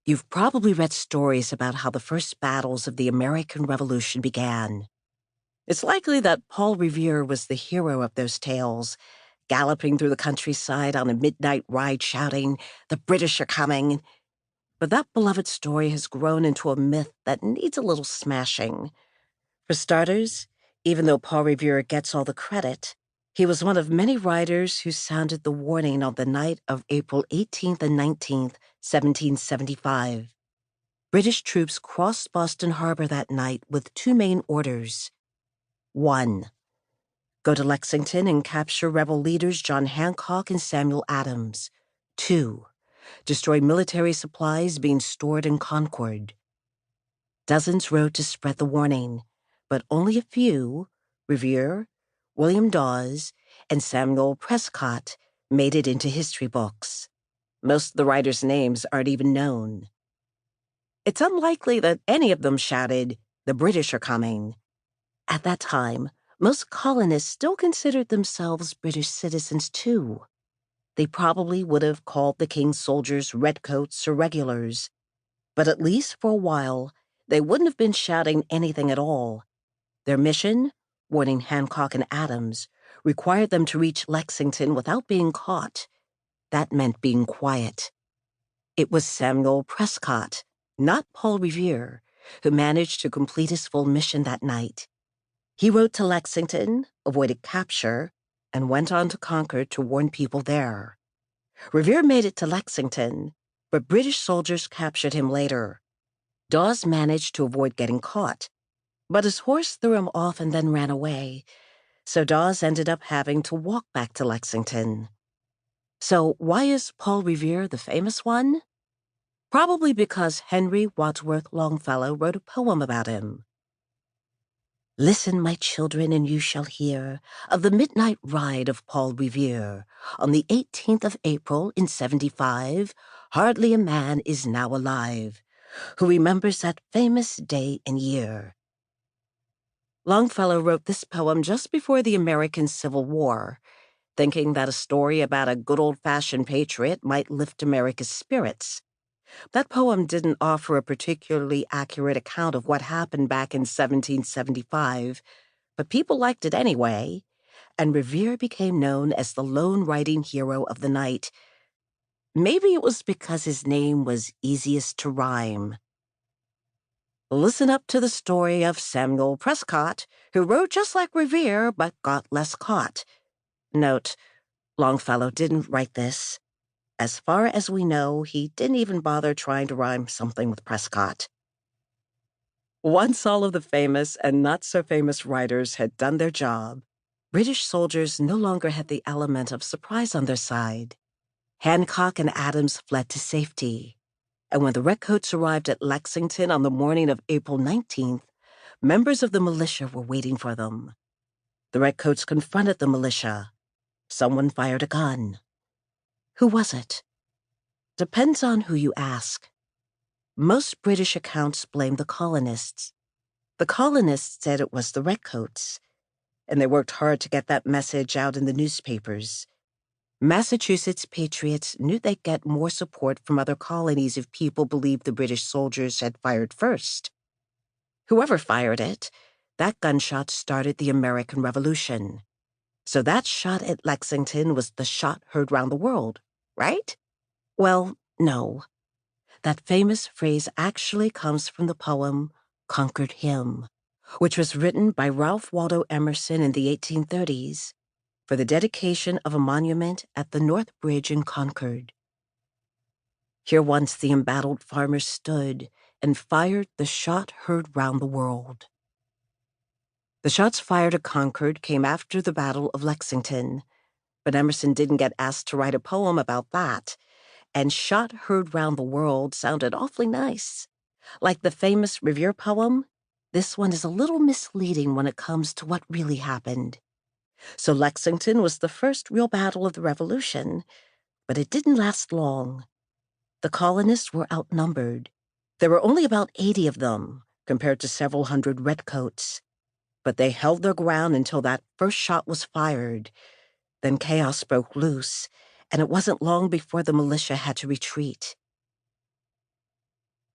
You've probably read stories about how the first battles of the American Revolution began. It's likely that Paul Revere was the hero of those tales, galloping through the countryside on a midnight ride shouting, "The British are coming." But that beloved story has grown into a myth that needs a little smashing. For starters, even though Paul Revere gets all the credit, he was one of many riders who sounded the warning on the night of April 18th and 19th, 1775. British troops crossed Boston Harbor that night with two main orders. 1. Go to Lexington and capture rebel leaders John Hancock and Samuel Adams. 2. Destroy military supplies being stored in Concord. Dozens rode to spread the warning, but only a few, Revere, William Dawes, and Samuel Prescott, made it into history books. Most of the writers' names aren't even known. It's unlikely that any of them shouted, "The British are coming." At that time, most colonists still considered themselves British citizens too. They probably would have called the King's soldiers Redcoats or regulars, but at least for a while, they wouldn't have been shouting anything at all. Their mission, warning Hancock and Adams, required them to reach Lexington without being caught. That meant being quiet. It was Samuel Prescott, not Paul Revere, who managed to complete his full mission that night. He rode to Lexington, avoided capture, and went on to Concord to warn people there. Revere made it to Lexington, but British soldiers captured him later. Dawes managed to avoid getting caught, but his horse threw him off and then ran away, so Dawes ended up having to walk back to Lexington. So why is Paul Revere the famous one? Probably because Henry Wadsworth Longfellow wrote a poem about him. Listen, my children, and you shall hear of the midnight ride of Paul Revere. On the 18th of April in 75, hardly a man is now alive who remembers that famous day and year. Longfellow wrote this poem just before the American Civil War, thinking that a story about a good old-fashioned patriot might lift America's spirits. That poem didn't offer a particularly accurate account of what happened back in 1775, but people liked it anyway, and Revere became known as the lone riding hero of the night. Maybe it was because his name was easiest to rhyme. Listen up to the story of Samuel Prescott, who rode just like Revere but got less caught. Note, Longfellow didn't write this. As far as we know, he didn't even bother trying to rhyme something with Prescott. Once all of the famous and not-so-famous writers had done their job, British soldiers no longer had the element of surprise on their side. Hancock and Adams fled to safety, and when the Redcoats arrived at Lexington on the morning of April 19th, members of the militia were waiting for them. The Redcoats confronted the militia. Someone fired a gun. Who was it? Depends on who you ask. Most British accounts blame the colonists. The colonists said it was the Redcoats, and they worked hard to get that message out in the newspapers. Massachusetts Patriots knew they'd get more support from other colonies if people believed the British soldiers had fired first. Whoever fired it, that gunshot started the American Revolution. So that shot at Lexington was the shot heard round the world, right? Well, no. That famous phrase actually comes from the poem Concord Hymn, which was written by Ralph Waldo Emerson in the 1830s for the dedication of a monument at the North Bridge in Concord. Here once the embattled farmers stood and fired the shot heard round the world. The shots fired at Concord came after the Battle of Lexington, but Emerson didn't get asked to write a poem about that, and shot heard round the world sounded awfully nice. Like the famous Revere poem, this one is a little misleading when it comes to what really happened. So Lexington was the first real battle of the Revolution, but it didn't last long. The colonists were outnumbered. There were only about 80 of them, compared to several hundred Redcoats. But they held their ground until that first shot was fired. Then chaos broke loose, and it wasn't long before the militia had to retreat.